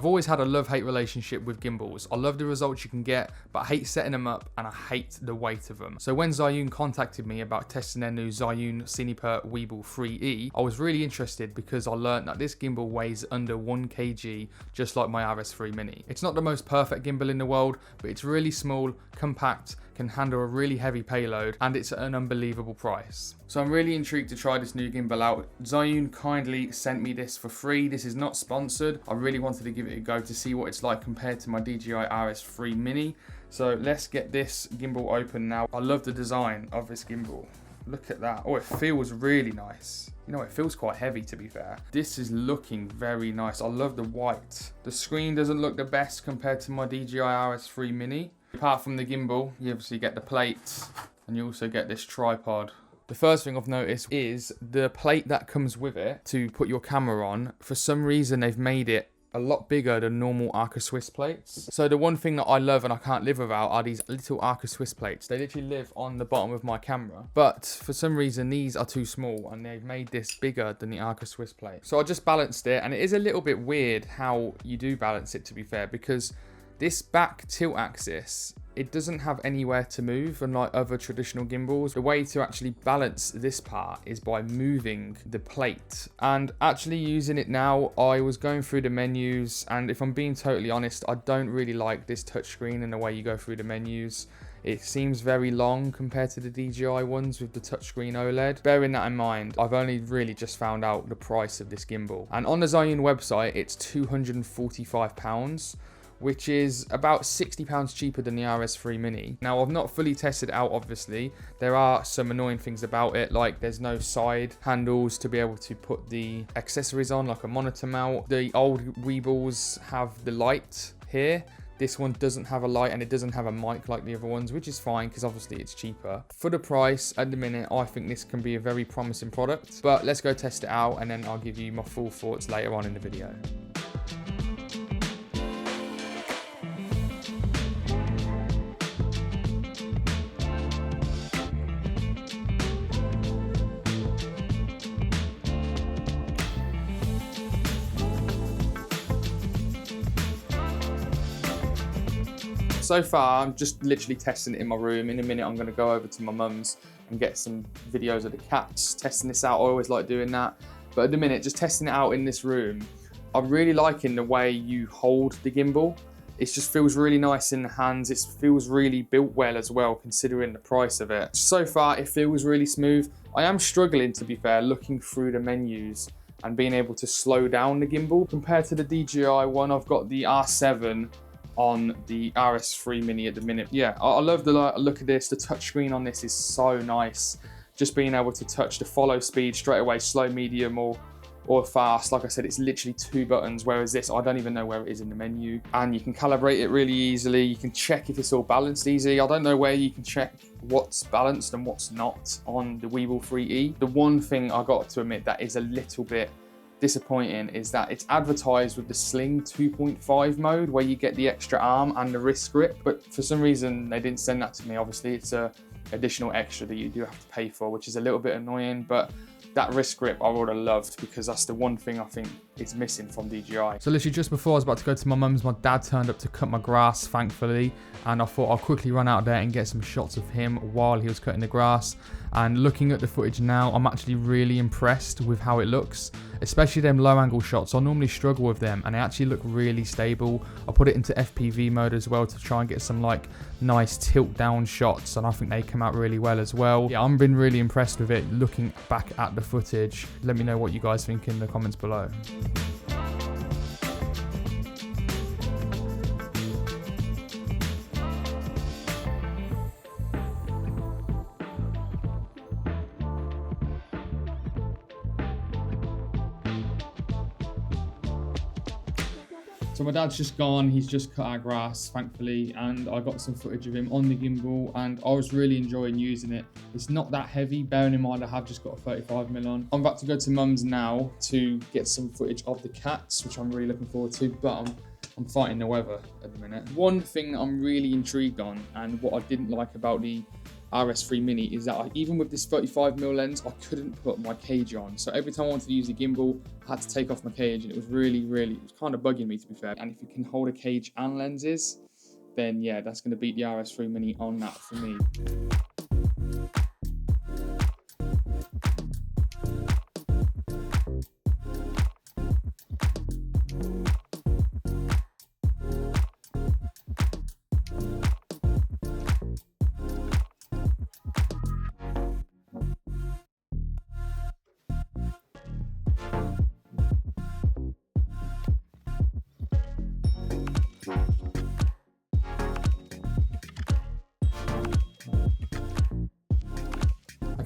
I've always had a love-hate relationship with gimbals. I love the results you can get, but I hate setting them up and I hate the weight of them. So when ZHIYUN contacted me about testing their new ZHIYUN Cinepeer Weebill 3E, I was really interested because I learned that this gimbal weighs under 1 kg, just like my RS3 Mini. It's not the most perfect gimbal in the world, but it's really small, compact, can handle a really heavy payload, and it's at an unbelievable price. So I'm really intrigued to try this new gimbal out. ZHIYUN kindly sent me this for free. This is not sponsored. I really wanted to give it a go to see what it's like compared to my DJI RS3 Mini. So let's get this gimbal open now. I love the design of this gimbal. Look at that. Oh, it feels really nice. You know, it feels quite heavy, to be fair. This is looking very nice. I love the white. The screen doesn't look the best compared to my DJI RS3 Mini. Apart from the gimbal, you obviously get the plates and you also get this tripod. The first thing I've noticed is the plate that comes with it to put your camera on. For some reason, they've made it a lot bigger than normal Arca Swiss plates. So the one thing that I love and I can't live without are these little Arca Swiss plates. They literally live on the bottom of my camera. But for some reason, these are too small and they've made this bigger than the Arca Swiss plate. So I just balanced it, and it is a little bit weird how you do balance it, to be fair, because this back tilt axis, it doesn't have anywhere to move, unlike other traditional gimbals. The way to actually balance this part is by moving the plate. And actually using it now, I was going through the menus, and if I'm being totally honest, I don't really like this touchscreen and the way you go through the menus. It seems very long compared to the DJI ones with the touchscreen OLED. Bearing that in mind, I've only really just found out the price of this gimbal. And on the ZHIYUN website, it's £245. Which is about £60 cheaper than the RS3 Mini. Now, I've not fully tested it out, obviously. There are some annoying things about it, like there's no side handles to be able to put the accessories on, like a monitor mount. The old Weebills have the light here. This one doesn't have a light, and it doesn't have a mic like the other ones, which is fine because obviously it's cheaper. For the price at the minute, I think this can be a very promising product. But let's go test it out, and then I'll give you my full thoughts later on in the video. So far, I'm just literally testing it in my room. In a minute, I'm going to go over to my mum's and get some videos of the cats, testing this out. I always like doing that. But at the minute, just testing it out in this room, I'm really liking the way you hold the gimbal. It just feels really nice in the hands. It feels really built well as well, considering the price of it. So far, it feels really smooth. I am struggling, to be fair, looking through the menus and being able to slow down the gimbal. Compared to the DJI one, I've got the R7 on the RS3 Mini at the minute. Yeah, I love the look of this. The touchscreen on this is so nice. Just being able to touch the follow speed straight away, slow, medium, or fast. Like I said, it's literally 2 buttons, whereas this, I don't even know where it is in the menu. And you can calibrate it really easily. You can check if it's all balanced easy. I don't know where you can check what's balanced and what's not on the Weebill 3E. The one thing I got to admit that is a little bit disappointing is that it's advertised with the Sling 2.5 mode, where you get the extra arm and the wrist grip, but for some reason they didn't send that to me. Obviously it's a additional extra that you do have to pay for, which is a little bit annoying, but that wrist grip I would have loved, because that's the one thing I think is missing from DJI. So literally just before I was about to go to my mum's, my dad turned up to cut my grass, thankfully, and I thought I'll quickly run out there and get some shots of him while he was cutting the grass. And looking at the footage now, I'm actually really impressed with how it looks, especially them low angle shots. I normally struggle with them, and they actually look really stable. I put it into FPV mode as well to try and get some like nice tilt down shots, and I think they come out really well as well. Yeah, I've been really impressed with it looking back at the footage. Let me know what you guys think in the comments below. So my dad's just gone, he's just cut our grass, thankfully, and I got some footage of him on the gimbal, and I was really enjoying using it. It's not that heavy, bearing in mind I have just got a 35mm on. I'm about to go to mum's now to get some footage of the cats, which I'm really looking forward to, but I'm fighting the weather at the minute. One thing that I'm really intrigued on, and what I didn't like about the RS3 Mini is that even with this 35mm lens, I couldn't put my cage on. So every time I wanted to use the gimbal, I had to take off my cage, and it was it was kind of bugging me, to be fair. And if you can hold a cage and lenses, then yeah, that's going to beat the RS3 Mini on that for me.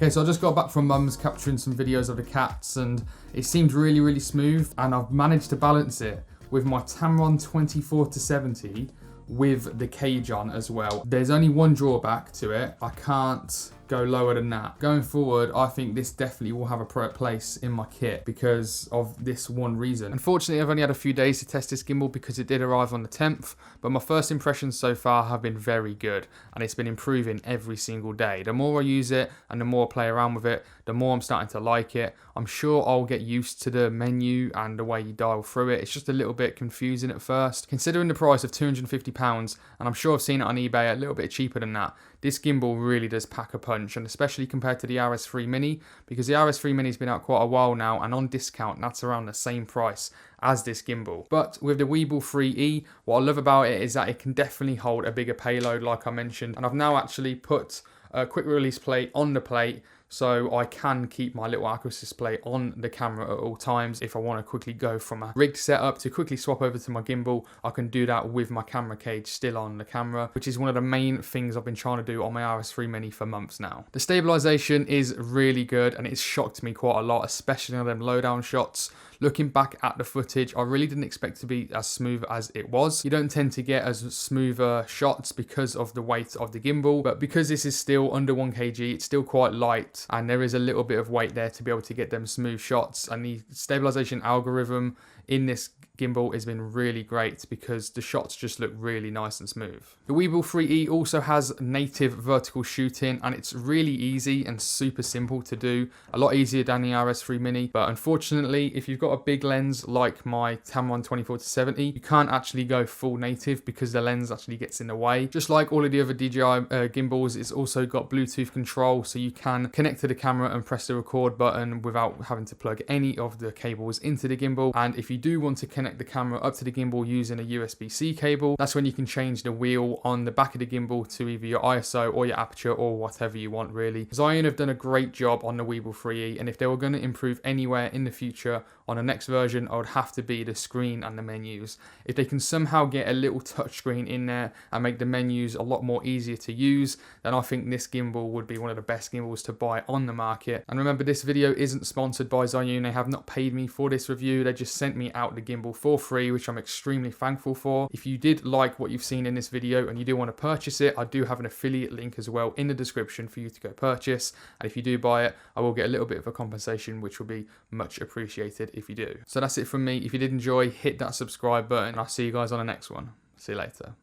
Okay, so I just got back from mum's capturing some videos of the cats, and it seemed really smooth, and I've managed to balance it with my Tamron 24-70 with the cage on as well. There's only one drawback to it. I can't go lower than that. Going forward, I think this definitely will have a place in my kit because of this one reason. Unfortunately, I've only had a few days to test this gimbal because it did arrive on the 10th, but my first impressions so far have been very good, and it's been improving every single day. The more I use it and the more I play around with it, the more I'm starting to like it. I'm sure I'll get used to the menu and the way you dial through it. It's just a little bit confusing at first. Considering the price of £250, and I'm sure I've seen it on eBay a little bit cheaper than that, this gimbal really does pack a punch, and especially compared to the RS3 Mini, because the RS3 Mini's been out quite a while now, and on discount that's around the same price as this gimbal. But with the Weebill 3E, what I love about it is that it can definitely hold a bigger payload, like I mentioned, and I've now actually put a quick release plate on the plate, so I can keep my little Aquos display on the camera at all times. If I want to quickly go from a rigged setup to quickly swap over to my gimbal, I can do that with my camera cage still on the camera, which is one of the main things I've been trying to do on my RS3 Mini for months now. The stabilization is really good, and it's shocked me quite a lot, especially on them low-down shots. Looking back at the footage, I really didn't expect it to be as smooth as it was. You don't tend to get as smoother shots because of the weight of the gimbal, but because this is still under 1 kg, it's still quite light, and there is a little bit of weight there to be able to get them smooth shots. And the stabilization algorithm in this gimbal has been really great because the shots just look really nice and smooth. The Weebill 3E also has native vertical shooting, and it's really easy and super simple to do, a lot easier than the RS3 Mini. But unfortunately, if you've got a big lens like my Tamron 24-70, you can't actually go full native because the lens actually gets in the way. Just like all of the other DJI gimbals, it's also got Bluetooth control, so you can connect to the camera and press the record button without having to plug any of the cables into the gimbal. And if you do want to connect the camera up to the gimbal using a USB-C cable, that's when you can change the wheel on the back of the gimbal to either your ISO or your aperture or whatever you want, really. ZHIYUN have done a great job on the Weebill 3E, and if they were going to improve anywhere in the future on the next version, I would have to be the screen and the menus. If they can somehow get a little touchscreen in there and make the menus a lot more easier to use, then I think this gimbal would be one of the best gimbals to buy on the market. And remember, this video isn't sponsored by ZHIYUN. They have not paid me for this review. They just sent me out the gimbal for free, which I'm extremely thankful for. If you did like what you've seen in this video and you do want to purchase it, I do have an affiliate link as well in the description for you to go purchase. And if you do buy it, I will get a little bit of a compensation, which will be much appreciated if you do. So that's it from me. If you did enjoy, hit that subscribe button. I'll see you guys on the next one. See you later.